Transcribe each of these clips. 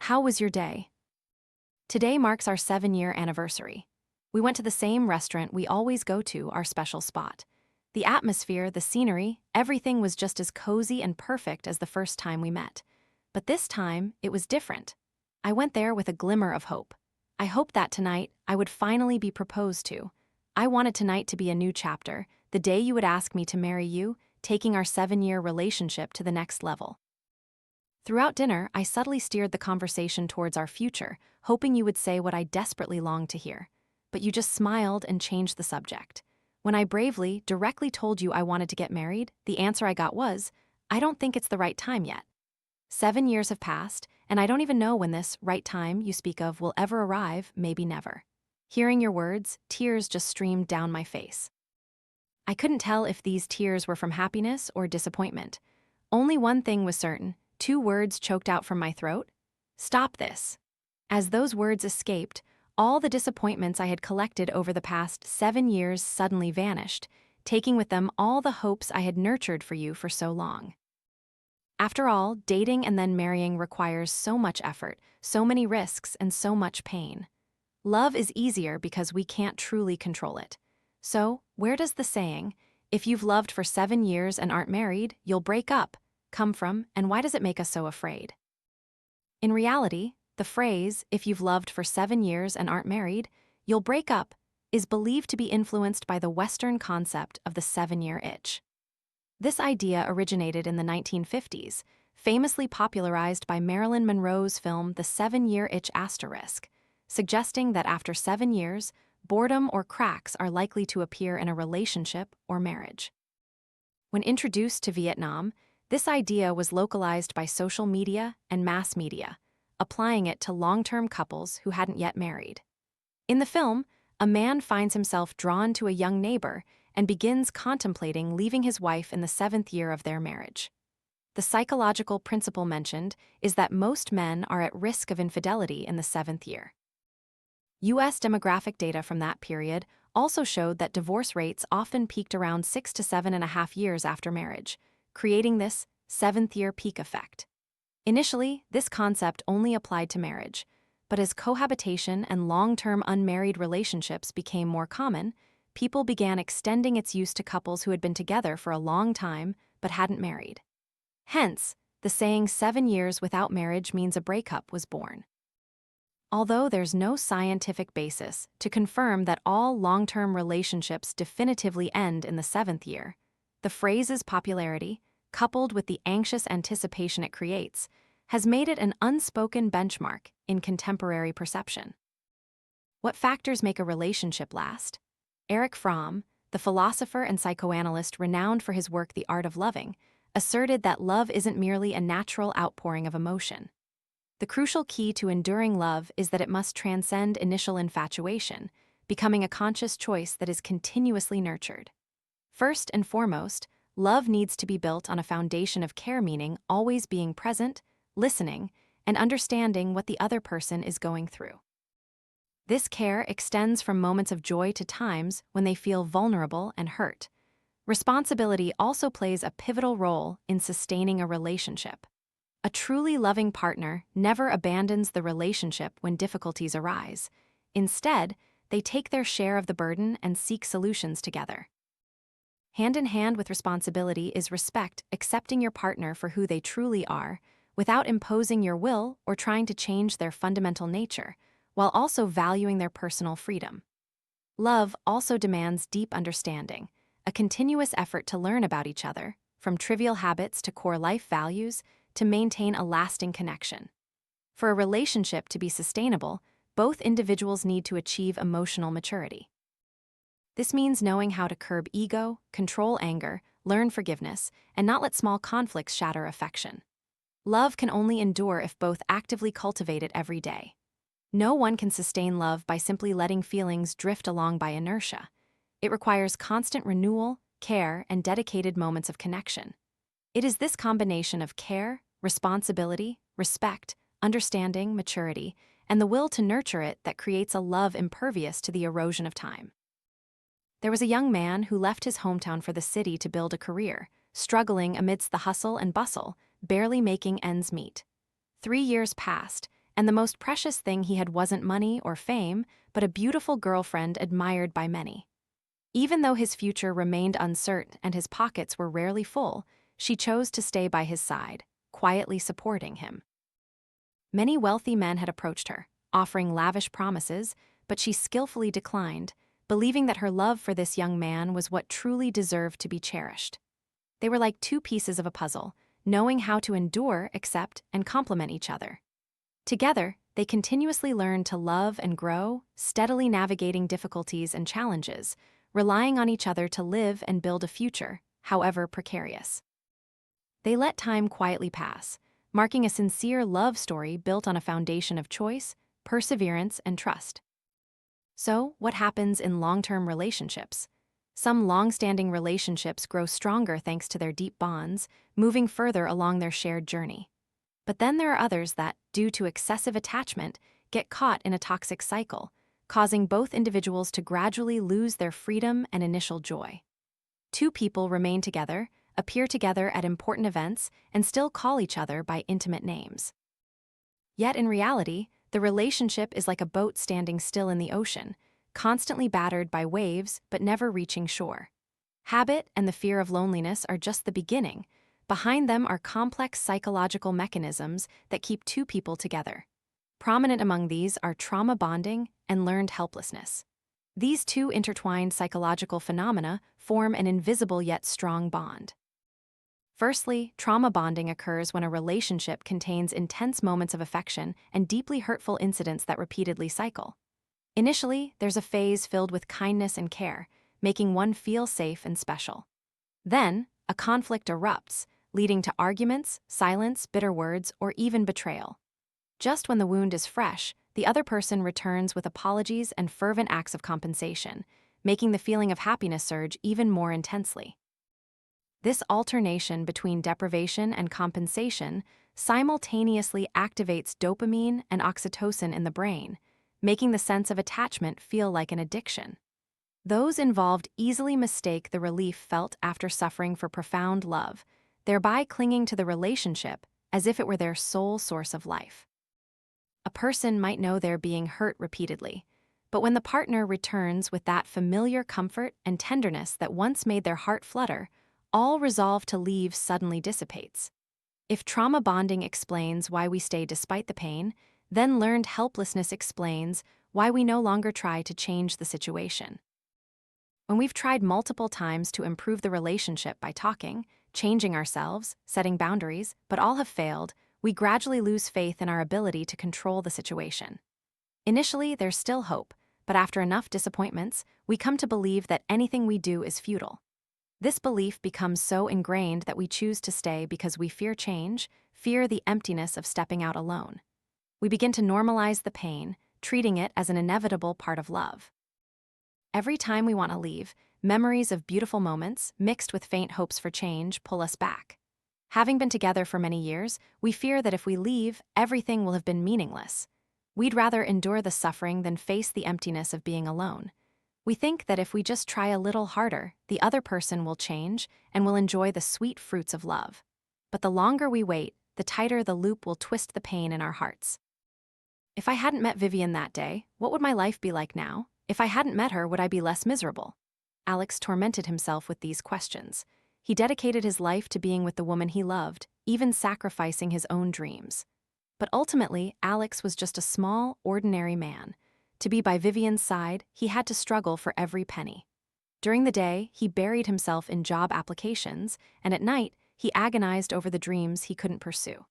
How was your day? Today marks our 7-year anniversary. We went to the same restaurant we always go to, our special spot. The atmosphere, the scenery, everything was just as cozy and perfect as the first time we met. But this time, it was different. I went there with a glimmer of hope. I hoped that tonight I would finally be proposed to. I wanted tonight to be a new chapter, the day you would ask me to marry you, taking our 7-year relationship to the next level. Throughout dinner, I subtly steered the conversation towards our future, hoping you would say what I desperately longed to hear. But you just smiled and changed the subject. When I bravely, directly told you I wanted to get married, the answer I got was, I don't think it's the right time yet. 7 years have passed, and I don't even know when this right time you speak of will ever arrive, maybe never. Hearing your words, tears just streamed down my face. I couldn't tell if these tears were from happiness or disappointment. Only one thing was certain. 2 words choked out from my throat. Stop this. As those words escaped, all the disappointments I had collected over the past 7 years suddenly vanished, taking with them all the hopes I had nurtured for you for so long. After all, dating and then marrying requires so much effort, so many risks, and so much pain. Love is easier because we can't truly control it. So, where does the saying, if you've loved for 7 years and aren't married, you'll break up, come from, and why does it make us so afraid? In reality, the phrase, if you've loved for 7 years and aren't married, you'll break up, is believed to be influenced by the Western concept of the 7-year itch. This idea originated in the 1950s, famously popularized by Marilyn Monroe's film The 7-Year Itch *, suggesting that after 7 years, boredom or cracks are likely to appear in a relationship or marriage. When introduced to Vietnam, this idea was localized by social media and mass media, applying it to long-term couples who hadn't yet married. In the film, a man finds himself drawn to a young neighbor and begins contemplating leaving his wife in the 7th year of their marriage. The psychological principle mentioned is that most men are at risk of infidelity in the 7th year. U.S. demographic data from that period also showed that divorce rates often peaked around 6 to 7.5 years after marriage, creating this 7th-year peak effect. Initially, this concept only applied to marriage, but as cohabitation and long-term unmarried relationships became more common, people began extending its use to couples who had been together for a long time but hadn't married. Hence, the saying 7 years without marriage means a breakup was born. Although there's no scientific basis to confirm that all long-term relationships definitively end in the 7th year, the phrase's popularity, coupled with the anxious anticipation it creates, has made it an unspoken benchmark in contemporary perception. What factors make a relationship last? Erich Fromm, the philosopher and psychoanalyst renowned for his work The Art of Loving, asserted that love isn't merely a natural outpouring of emotion. The crucial key to enduring love is that it must transcend initial infatuation, becoming a conscious choice that is continuously nurtured. First and foremost, love needs to be built on a foundation of care, meaning always being present, listening, and understanding what the other person is going through. This care extends from moments of joy to times when they feel vulnerable and hurt. Responsibility also plays a pivotal role in sustaining a relationship. A truly loving partner never abandons the relationship when difficulties arise. Instead, they take their share of the burden and seek solutions together. Hand in hand with responsibility is respect, accepting your partner for who they truly are, without imposing your will or trying to change their fundamental nature, while also valuing their personal freedom. Love also demands deep understanding, a continuous effort to learn about each other, from trivial habits to core life values, to maintain a lasting connection. For a relationship to be sustainable, both individuals need to achieve emotional maturity. This means knowing how to curb ego, control anger, learn forgiveness, and not let small conflicts shatter affection. Love can only endure if both actively cultivate it every day. No one can sustain love by simply letting feelings drift along by inertia. It requires constant renewal, care, and dedicated moments of connection. It is this combination of care, responsibility, respect, understanding, maturity, and the will to nurture it that creates a love impervious to the erosion of time. There was a young man who left his hometown for the city to build a career, struggling amidst the hustle and bustle, barely making ends meet. 3 years passed, And the most precious thing he had wasn't money or fame, but a beautiful girlfriend admired by many. Even though his future remained uncertain and his pockets were rarely full, she chose to stay by his side, quietly supporting him. Many wealthy men had approached her, offering lavish promises, but she skillfully declined, believing that her love for this young man was what truly deserved to be cherished. They were like two pieces of a puzzle, knowing how to endure, accept, and complement each other. Together, they continuously learned to love and grow, steadily navigating difficulties and challenges, relying on each other to live and build a future, however precarious. They let time quietly pass, marking a sincere love story built on a foundation of choice, perseverance, and trust. So, what happens in long-term relationships? Some long-standing relationships grow stronger thanks to their deep bonds, moving further along their shared journey. But then there are others that, due to excessive attachment, get caught in a toxic cycle, causing both individuals to gradually lose their freedom and initial joy. Two people remain together, appear together at important events, and still call each other by intimate names. Yet in reality, the relationship is like a boat standing still in the ocean, constantly battered by waves but never reaching shore. Habit and the fear of loneliness are just the beginning. Behind them are complex psychological mechanisms that keep two people together. Prominent among these are trauma bonding and learned helplessness. These two intertwined psychological phenomena form an invisible yet strong bond. Firstly, trauma bonding occurs when a relationship contains intense moments of affection and deeply hurtful incidents that repeatedly cycle. Initially, there's a phase filled with kindness and care, making one feel safe and special. Then, a conflict erupts, leading to arguments, silence, bitter words, or even betrayal. Just when the wound is fresh, the other person returns with apologies and fervent acts of compensation, making the feeling of happiness surge even more intensely. This alternation between deprivation and compensation simultaneously activates dopamine and oxytocin in the brain, making the sense of attachment feel like an addiction. Those involved easily mistake the relief felt after suffering for profound love, thereby clinging to the relationship as if it were their sole source of life. A person might know they're being hurt repeatedly, but when the partner returns with that familiar comfort and tenderness that once made their heart flutter, all resolve to leave suddenly dissipates. If trauma bonding explains why we stay despite the pain, then learned helplessness explains why we no longer try to change the situation. When we've tried multiple times to improve the relationship by talking, changing ourselves, setting boundaries, but all have failed, we gradually lose faith in our ability to control the situation. Initially, there's still hope, but after enough disappointments, we come to believe that anything we do is futile. This belief becomes so ingrained that we choose to stay because we fear change, fear the emptiness of stepping out alone. We begin to normalize the pain, treating it as an inevitable part of love. Every time we want to leave, memories of beautiful moments, mixed with faint hopes for change, pull us back. Having been together for many years, we fear that if we leave, everything will have been meaningless. We'd rather endure the suffering than face the emptiness of being alone. We think that if we just try a little harder, the other person will change and will enjoy the sweet fruits of love. But the longer we wait, the tighter the loop will twist the pain in our hearts. If I hadn't met Vivian that day, what would my life be like now? If I hadn't met her, would I be less miserable? Alex tormented himself with these questions. He dedicated his life to being with the woman he loved, even sacrificing his own dreams. But ultimately, Alex was just a small, ordinary man. To be by Vivian's side, he had to struggle for every penny. During the day, he buried himself in job applications, and at night, he agonized over the dreams he couldn't pursue.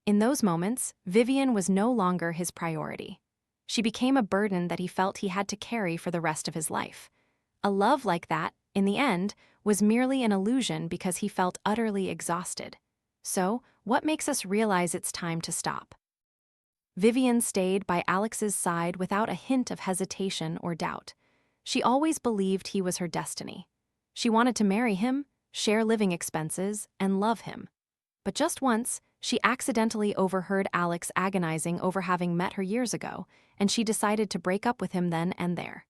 In those moments, Vivian was no longer his priority. She became a burden that he felt he had to carry for the rest of his life. A love like that, in the end, was merely an illusion because he felt utterly exhausted. So, what makes us realize it's time to stop? Vivian stayed by Alex's side without a hint of hesitation or doubt. She always believed he was her destiny. She wanted to marry him, share living expenses, and love him. But just once, she accidentally overheard Alex agonizing over having met her years ago, and she decided to break up with him then and there.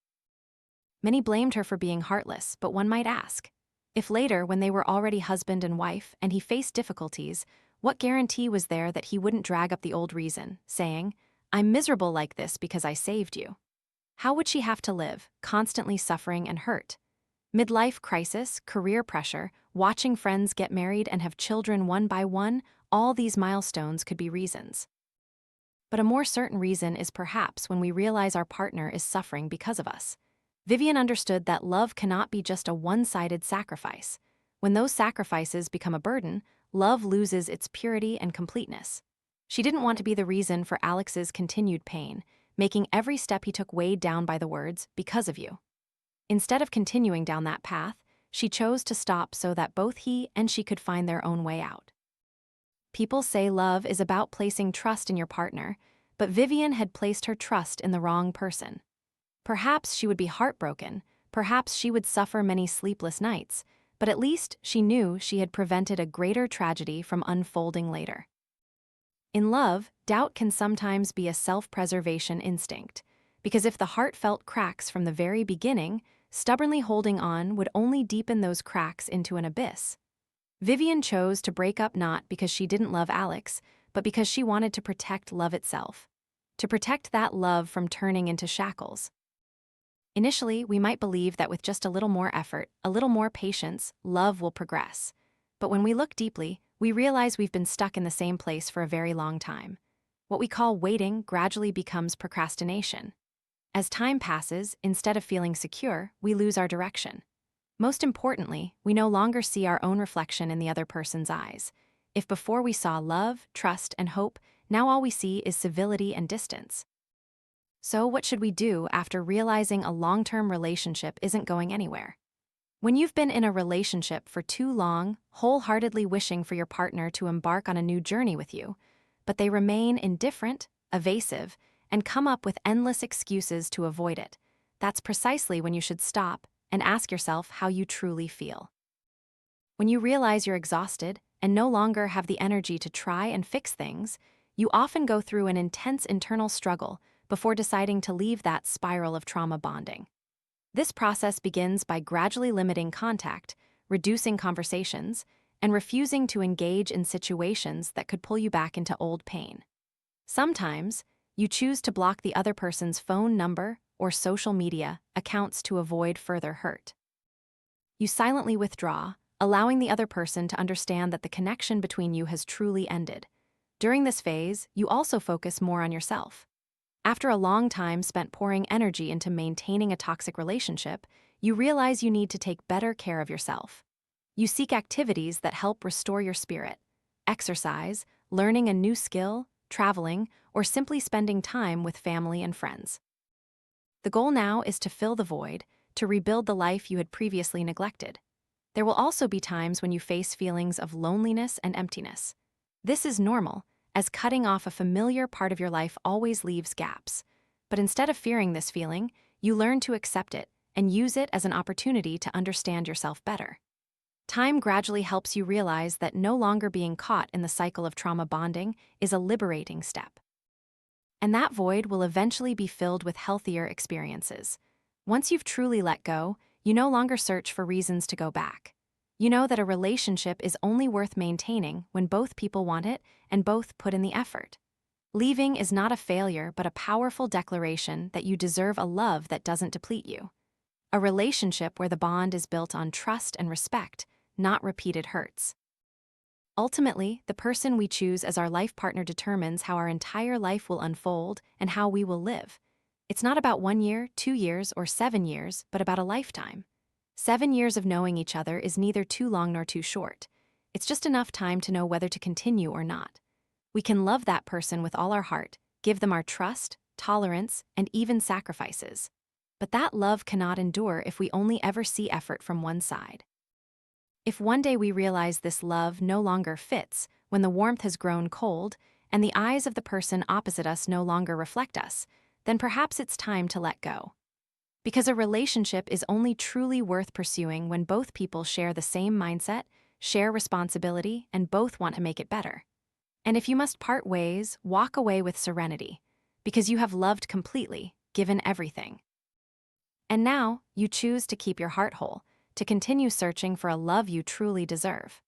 Many blamed her for being heartless, but one might ask, if later, when they were already husband and wife and he faced difficulties, What guarantee was there that he wouldn't drag up the old reason, saying, "I'm miserable like this because I saved you"? How would she have to live, constantly suffering and hurt? Midlife crisis, career pressure, watching friends get married and have children one by one, all these milestones could be reasons. But a more certain reason is perhaps when we realize our partner is suffering because of us. Vivian understood that love cannot be just a one-sided sacrifice. When those sacrifices become a burden, love loses its purity and completeness. She didn't want to be the reason for Alex's continued pain, making every step he took weighed down by the words, "because of you." Instead of continuing down that path, she chose to stop so that both he and she could find their own way out. People say love is about placing trust in your partner, but Vivian had placed her trust in the wrong person. Perhaps she would be heartbroken, perhaps she would suffer many sleepless nights, but at least she knew she had prevented a greater tragedy from unfolding later. In love, doubt can sometimes be a self-preservation instinct, because if the heart felt cracks from the very beginning, stubbornly holding on would only deepen those cracks into an abyss. Vivian chose to break up not because she didn't love Alex, but because she wanted to protect love itself. To protect that love from turning into shackles. Initially, we might believe that with just a little more effort, a little more patience, love will progress. But when we look deeply, we realize we've been stuck in the same place for a very long time. What we call waiting gradually becomes procrastination. As time passes, instead of feeling secure, we lose our direction. Most importantly, we no longer see our own reflection in the other person's eyes. If before we saw love, trust, and hope, now all we see is civility and distance. So what should we do after realizing a long-term relationship isn't going anywhere? When you've been in a relationship for too long, wholeheartedly wishing for your partner to embark on a new journey with you, but they remain indifferent, evasive, and come up with endless excuses to avoid it, that's precisely when you should stop and ask yourself how you truly feel. When you realize you're exhausted and no longer have the energy to try and fix things, you often go through an intense internal struggle before deciding to leave that spiral of trauma bonding. This process begins by gradually limiting contact, reducing conversations, and refusing to engage in situations that could pull you back into old pain. Sometimes, you choose to block the other person's phone number or social media accounts to avoid further hurt. You silently withdraw, allowing the other person to understand that the connection between you has truly ended. During this phase, you also focus more on yourself. After a long time spent pouring energy into maintaining a toxic relationship, you realize you need to take better care of yourself. You seek activities that help restore your spirit. Exercise, learning a new skill, traveling, or simply spending time with family and friends. The goal now is to fill the void, to rebuild the life you had previously neglected. There will also be times when you face feelings of loneliness and emptiness. This is normal, as cutting off a familiar part of your life always leaves gaps. But instead of fearing this feeling, you learn to accept it and use it as an opportunity to understand yourself better. Time gradually helps you realize that no longer being caught in the cycle of trauma bonding is a liberating step. And that void will eventually be filled with healthier experiences. Once you've truly let go, you no longer search for reasons to go back. You know that a relationship is only worth maintaining when both people want it and both put in the effort. Leaving is not a failure but a powerful declaration that you deserve a love that doesn't deplete you. A relationship where the bond is built on trust and respect, not repeated hurts. Ultimately, the person we choose as our life partner determines how our entire life will unfold and how we will live. It's not about 1 year, 2 years, or 7 years, but about a lifetime. 7 years of knowing each other is neither too long nor too short. It's just enough time to know whether to continue or not. We can love that person with all our heart, give them our trust, tolerance, and even sacrifices. But that love cannot endure if we only ever see effort from one side. If one day we realize this love no longer fits, when the warmth has grown cold, and the eyes of the person opposite us no longer reflect us, then perhaps it's time to let go. Because a relationship is only truly worth pursuing when both people share the same mindset, share responsibility, and both want to make it better. And if you must part ways, walk away with serenity, because you have loved completely, given everything. And now, you choose to keep your heart whole, to continue searching for a love you truly deserve.